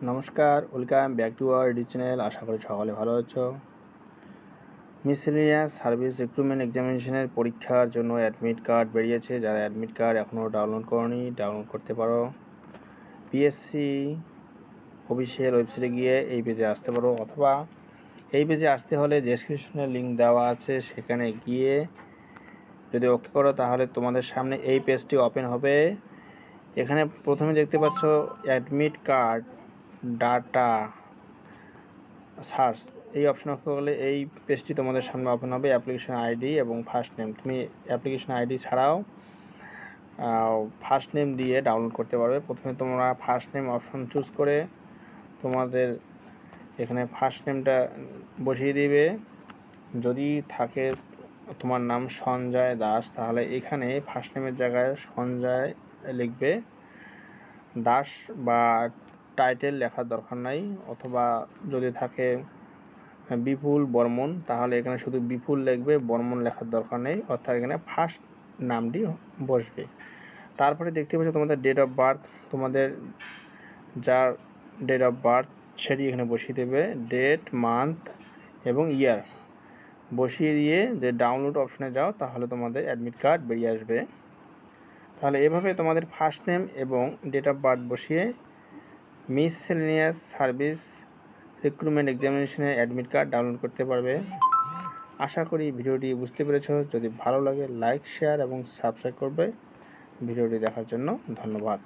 নমস্কার, welcome back to our YouTube channel. আশা করি সকলে ভালো আছো। মিসেলিনিয়াস সার্ভিস রিক্রুটমেন্ট এক্সামিনেশনের পরীক্ষার জন্য অ্যাডমিট কার্ড বেরিয়েছে। যারা অ্যাডমিট কার্ড এখনও ডাউনলোড করনি, ডাউনলোড করতে পারো। পিএসসি অফিসিয়াল ওয়েবসাইটে গিয়ে এই পেজে আসতে পারো, অথবা এই পেজে আসতে হলে ডেসক্রিপশনে লিঙ্ক দেওয়া আছে, সেখানে গিয়ে যদি ওকে করো তাহলে তোমাদের সামনে এই পেজটি ওপেন হবে। এখানে প্রথমে দেখতে পাচ্ছ অ্যাডমিট কার্ড ডাটা সার্চ, এই অপশন করলে এই পেজটি তোমাদের সামনে ওপেন হবে। অ্যাপ্লিকেশন আইডি এবং ফার্স্ট নেম, তুমি অ্যাপ্লিকেশন আইডি ছাড়াও ফার্স্ট নেম দিয়ে ডাউনলোড করতে পারবে। প্রথমে তোমরা ফার্স্ট নেম অপশন চুজ করে তোমাদের এখানে ফার্স্ট নেমটা বসিয়ে দিবে। যদি থাকে তোমার নাম সঞ্জয় দাস, তাহলে এখানে ফার্স্ট নেমের জায়গায় সঞ্জয় লিখবে, দাস বা টাইটেল লেখার দরকার নাই। অথবা যদি থাকে বিপুল বর্মন, তাহলে এখানে শুধু বিপুল লিখবে, বর্মন লেখার দরকার নেই, অর্থাৎ এখানে ফার্স্ট নামটি বসবে। তারপরে দেখতে পাচ্ছ তোমাদের ডেট অফ বার্থ, তোমাদের যার ডেট অফ বার্থ সেটি এখানে বসিয়ে দেবে, ডেট, মান্থ এবং ইয়ার বসিয়ে দিয়ে যে ডাউনলোড অপশনে যাও, তাহলে তোমাদের অ্যাডমিট কার্ড বেরিয়ে আসবে। তাহলে এভাবে তোমাদের ফার্স্ট নেম এবং ডেট অফ বার্থ বসিয়ে মিসেলিনিয়াস সার্ভিস রিক্রুটমেন্ট এক্সামিনেশনের অ্যাডমিট কার্ড ডাউনলোড করতে পারবে। আশা করি ভিডিওটি বুঝতে পেরেছ। যদি ভালো লাগে লাইক, শেয়ার এবং সাবস্ক্রাইব করবে। ভিডিওটি দেখার জন্য ধন্যবাদ।